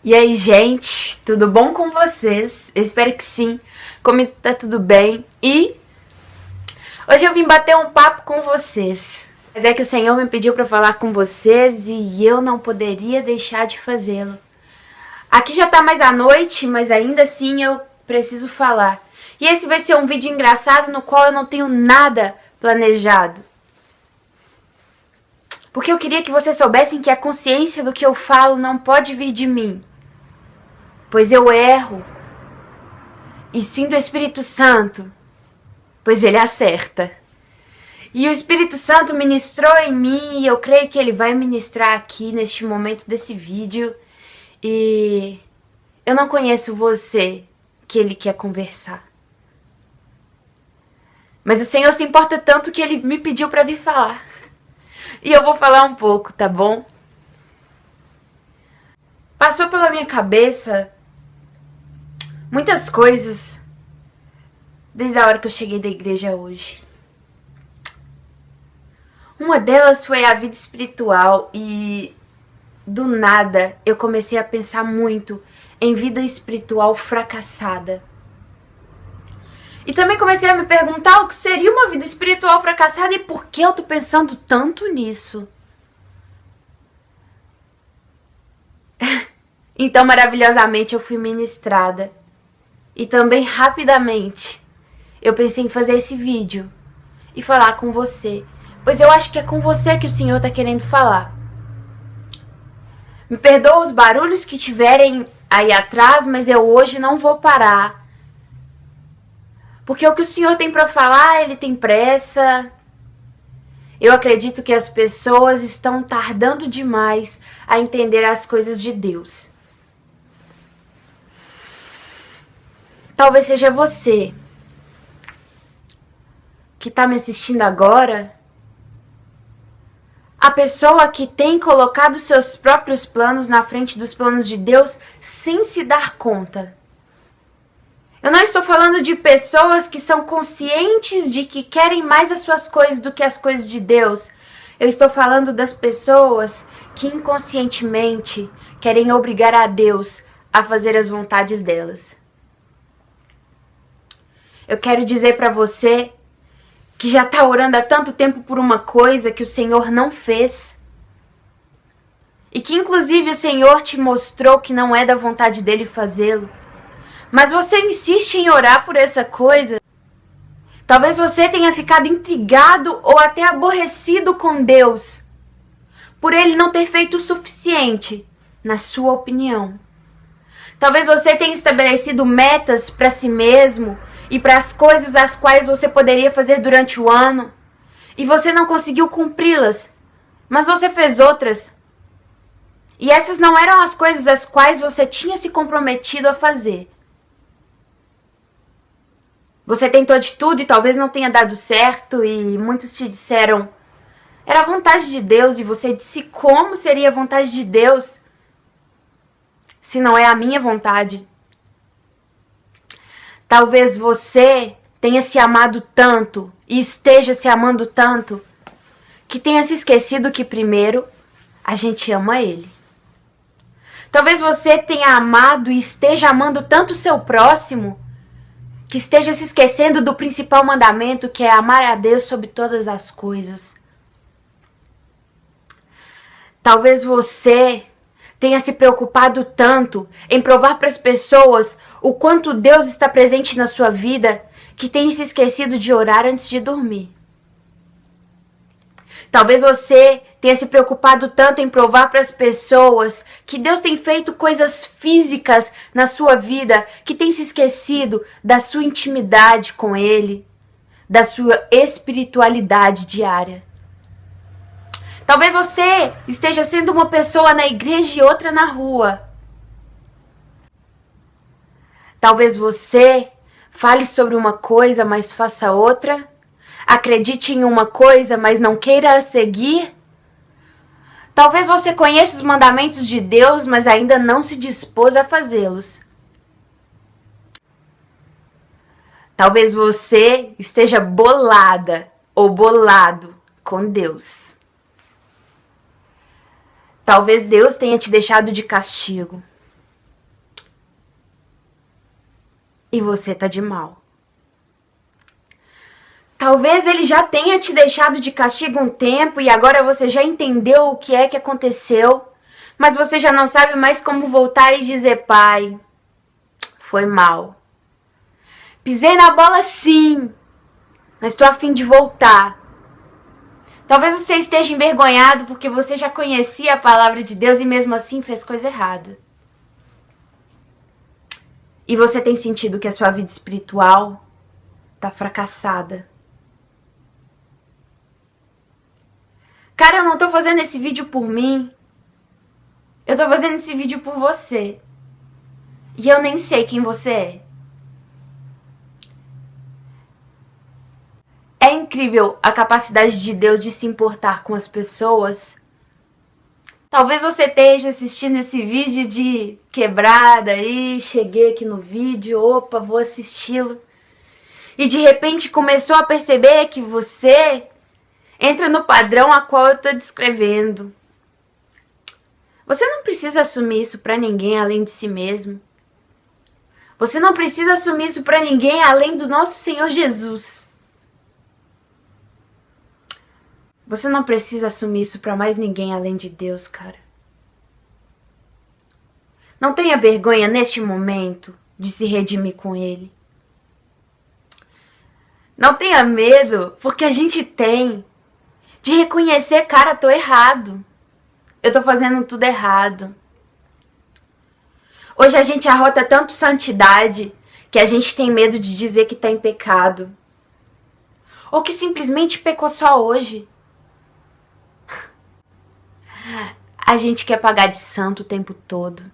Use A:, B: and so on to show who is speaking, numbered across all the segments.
A: E aí, gente, tudo bom com vocês? Eu espero que sim. Comigo tá tudo bem. E hoje eu vim bater um papo com vocês. Mas é que o Senhor me pediu para falar com vocês e eu não poderia deixar de fazê-lo. Aqui já tá mais à noite, mas ainda assim eu preciso falar. E esse vai ser um vídeo engraçado no qual eu não tenho nada planejado. Porque eu queria que vocês soubessem que a consciência do que eu falo não pode vir de mim. Pois eu erro. E sim do Espírito Santo, pois ele acerta. E o Espírito Santo ministrou em mim e eu creio que ele vai ministrar aqui neste momento desse vídeo. E eu não conheço você que ele quer conversar. Mas o Senhor se importa tanto que ele me pediu para vir falar. E eu vou falar um pouco, tá bom? Passou pela minha cabeça muitas coisas desde a hora que eu cheguei da igreja hoje. Uma delas foi a vida espiritual e do nada eu comecei a pensar muito em vida espiritual fracassada. E também comecei a me perguntar o que seria uma vida espiritual fracassada e por que eu tô pensando tanto nisso. Então, maravilhosamente, eu fui ministrada. E também, rapidamente, eu pensei em fazer esse vídeo e falar com você. Pois eu acho que é com você que o Senhor está querendo falar. Me perdoa os barulhos que tiverem aí atrás, mas eu hoje não vou parar. Porque o que o Senhor tem para falar, Ele tem pressa. Eu acredito que as pessoas estão tardando demais a entender as coisas de Deus. Talvez seja você que está me assistindo agora, a pessoa que tem colocado seus próprios planos na frente dos planos de Deus sem se dar conta. Eu não estou falando de pessoas que são conscientes de que querem mais as suas coisas do que as coisas de Deus. Eu estou falando das pessoas que inconscientemente querem obrigar a Deus a fazer as vontades delas. Eu quero dizer para você que já está orando há tanto tempo por uma coisa que o Senhor não fez. E que inclusive o Senhor te mostrou que não é da vontade dele fazê-lo. Mas você insiste em orar por essa coisa. Talvez você tenha ficado intrigado ou até aborrecido com Deus por ele não ter feito o suficiente, na sua opinião. Talvez você tenha estabelecido metas para si mesmo e para as coisas as quais você poderia fazer durante o ano e você não conseguiu cumpri-las, mas você fez outras. E essas não eram as coisas as quais você tinha se comprometido a fazer. Você tentou de tudo e talvez não tenha dado certo e muitos te disseram: era a vontade de Deus, e você disse: como seria a vontade de Deus se não é a minha vontade? Talvez você tenha se amado tanto e esteja se amando tanto que tenha se esquecido que primeiro a gente ama Ele. Talvez você tenha amado e esteja amando tanto o seu próximo que esteja se esquecendo do principal mandamento, que é amar a Deus sobre todas as coisas. Talvez você tenha se preocupado tanto em provar para as pessoas o quanto Deus está presente na sua vida, que tenha se esquecido de orar antes de dormir. Talvez você tenha se preocupado tanto em provar para as pessoas que Deus tem feito coisas físicas na sua vida, que tem se esquecido da sua intimidade com Ele, da sua espiritualidade diária. Talvez você esteja sendo uma pessoa na igreja e outra na rua. Talvez você fale sobre uma coisa, mas faça outra. Acredite em uma coisa, mas não queira a seguir. Talvez você conheça os mandamentos de Deus, mas ainda não se dispôs a fazê-los. Talvez você esteja bolada ou bolado com Deus. Talvez Deus tenha te deixado de castigo. e você tá de mal. Talvez ele já tenha te deixado de castigo um tempo e agora você já entendeu o que é que aconteceu, mas você já não sabe mais como voltar e dizer: pai, foi mal. Pisei na bola sim, mas tô a fim de voltar. Talvez você esteja envergonhado porque você já conhecia a palavra de Deus e mesmo assim fez coisa errada. E você tem sentido que a sua vida espiritual tá fracassada. Cara, eu não tô fazendo esse vídeo por mim. Eu tô fazendo esse vídeo por você. E eu nem sei quem você é. É incrível a capacidade de Deus de se importar com as pessoas. Talvez você esteja assistindo esse vídeo de quebrada aí, cheguei aqui no vídeo, opa, vou assisti-lo. E de repente começou a perceber que você entra no padrão a qual eu tô descrevendo. Você não precisa assumir isso pra ninguém além de si mesmo. Você não precisa assumir isso pra ninguém além do nosso Senhor Jesus. Você não precisa assumir isso pra mais ninguém além de Deus, cara. Não tenha vergonha neste momento de se redimir com Ele. Não tenha medo, porque a gente tem, de reconhecer: cara, tô errado. Eu tô fazendo tudo errado. Hoje a gente arrota tanto santidade que a gente tem medo de dizer que tá em pecado. Ou que simplesmente pecou só hoje. A gente quer pagar de santo o tempo todo.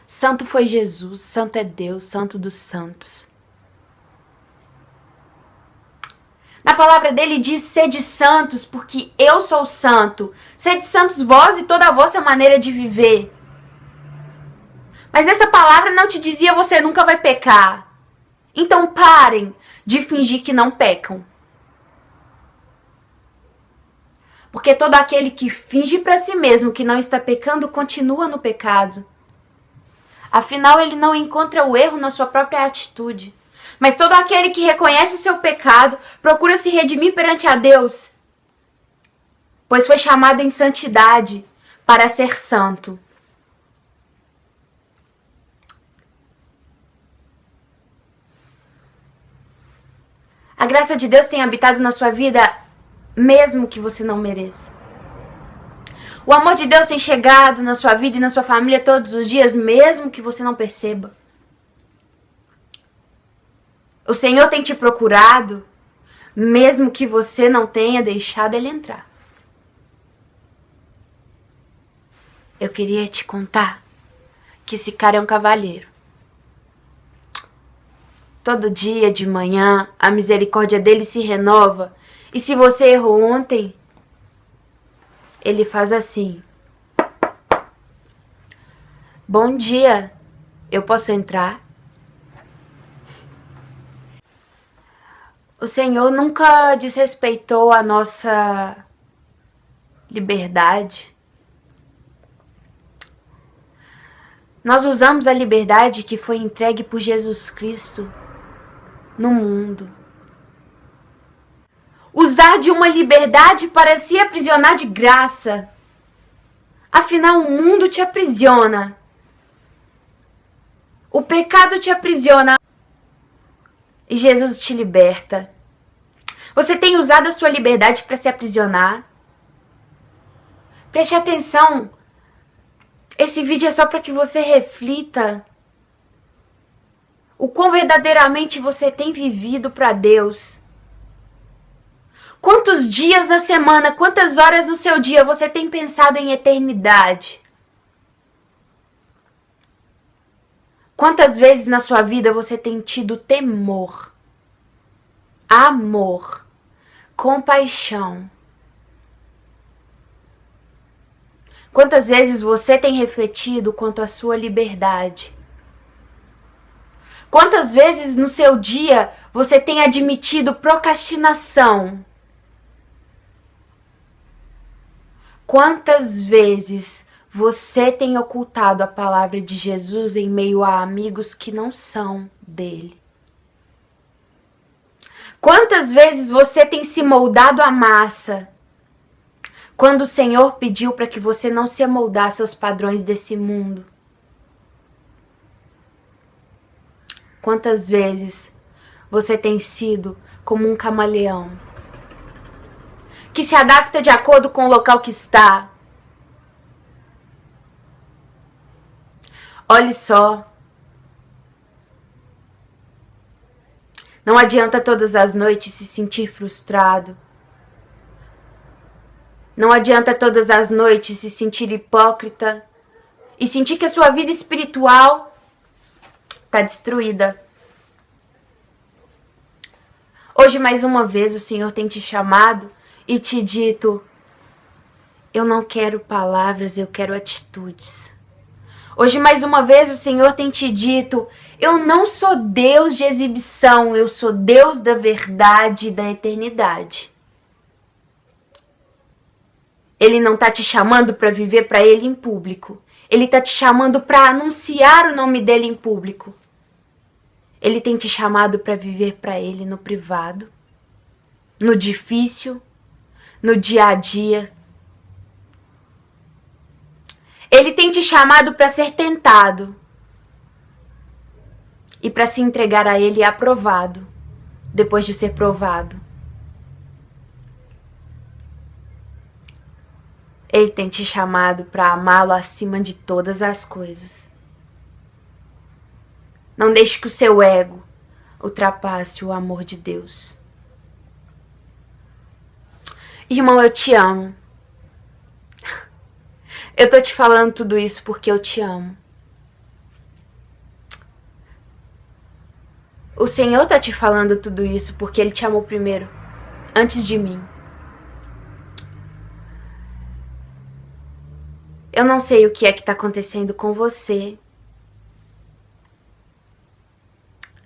A: Santo foi Jesus, santo é Deus, santo dos santos. Na palavra dele diz: sede santos, porque eu sou santo. Sede santos vós e toda a vossa maneira de viver. Mas essa palavra não te dizia: você nunca vai pecar. Então parem de fingir que não pecam. Porque todo aquele que finge para si mesmo que não está pecando, continua no pecado. Afinal, ele não encontra o erro na sua própria atitude. Mas todo aquele que reconhece o seu pecado, procura se redimir perante a Deus, pois foi chamado em santidade para ser santo. A graça de Deus tem habitado na sua vida, mesmo que você não mereça. O amor de Deus tem chegado na sua vida e na sua família todos os dias, mesmo que você não perceba. O Senhor tem te procurado, mesmo que você não tenha deixado Ele entrar. Eu queria te contar que esse cara é um cavalheiro. Todo dia de manhã, a misericórdia dele se renova. E se você errou ontem, ele faz assim: bom dia, eu posso entrar? O Senhor nunca desrespeitou a nossa liberdade. Nós usamos a liberdade que foi entregue por Jesus Cristo no mundo. Usar de uma liberdade para se aprisionar de graça. Afinal, o mundo te aprisiona. O pecado te aprisiona. E Jesus te liberta. Você tem usado a sua liberdade para se aprisionar? Preste atenção. Esse vídeo é só para que você reflita o quão verdadeiramente você tem vivido para Deus. Quantos dias na semana, quantas horas no seu dia você tem pensado em eternidade? Quantas vezes na sua vida você tem tido temor, amor, compaixão? Quantas vezes você tem refletido quanto à sua liberdade? Quantas vezes no seu dia você tem admitido procrastinação? Quantas vezes você tem ocultado a palavra de Jesus em meio a amigos que não são dele? Quantas vezes você tem se moldado à massa quando o Senhor pediu para que você não se amoldasse aos padrões desse mundo? Quantas vezes você tem sido como um camaleão que se adapta de acordo com o local que está? Olhe só. Não adianta todas as noites se sentir frustrado. Não adianta todas as noites se sentir hipócrita e sentir que a sua vida espiritual está destruída. Hoje, mais uma vez, o Senhor tem te chamado e te dito: eu não quero palavras, eu quero atitudes. Hoje, mais uma vez, o Senhor tem te dito: eu não sou Deus de exibição, eu sou Deus da verdade e da eternidade. Ele não está te chamando para viver para Ele em público. Ele está te chamando para anunciar o nome dEle em público. Ele tem te chamado para viver para Ele no privado, no difícil, no dia a dia. Ele tem te chamado para ser tentado e para se entregar a Ele aprovado, depois de ser provado. Ele tem te chamado para amá-lo acima de todas as coisas. Não deixe que o seu ego ultrapasse o amor de Deus. Irmão, eu te amo. Eu tô te falando tudo isso porque eu te amo. O Senhor tá te falando tudo isso porque Ele te amou primeiro, antes de mim. Eu não sei o que é que tá acontecendo com você.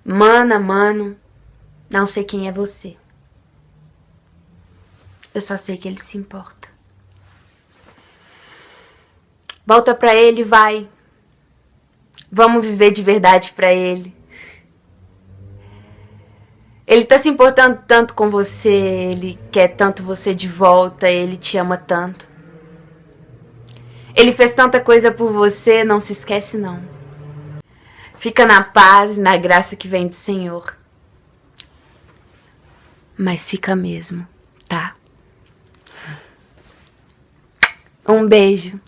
A: Mano, não sei quem é você. Eu só sei que Ele se importa. Volta pra Ele, vai. Vamos viver de verdade pra Ele. Ele tá se importando tanto com você, Ele quer tanto você de volta, Ele te ama tanto. Ele fez tanta coisa por você, não se esquece não. Fica na paz e na graça que vem do Senhor. Mas fica mesmo, tá? Um beijo.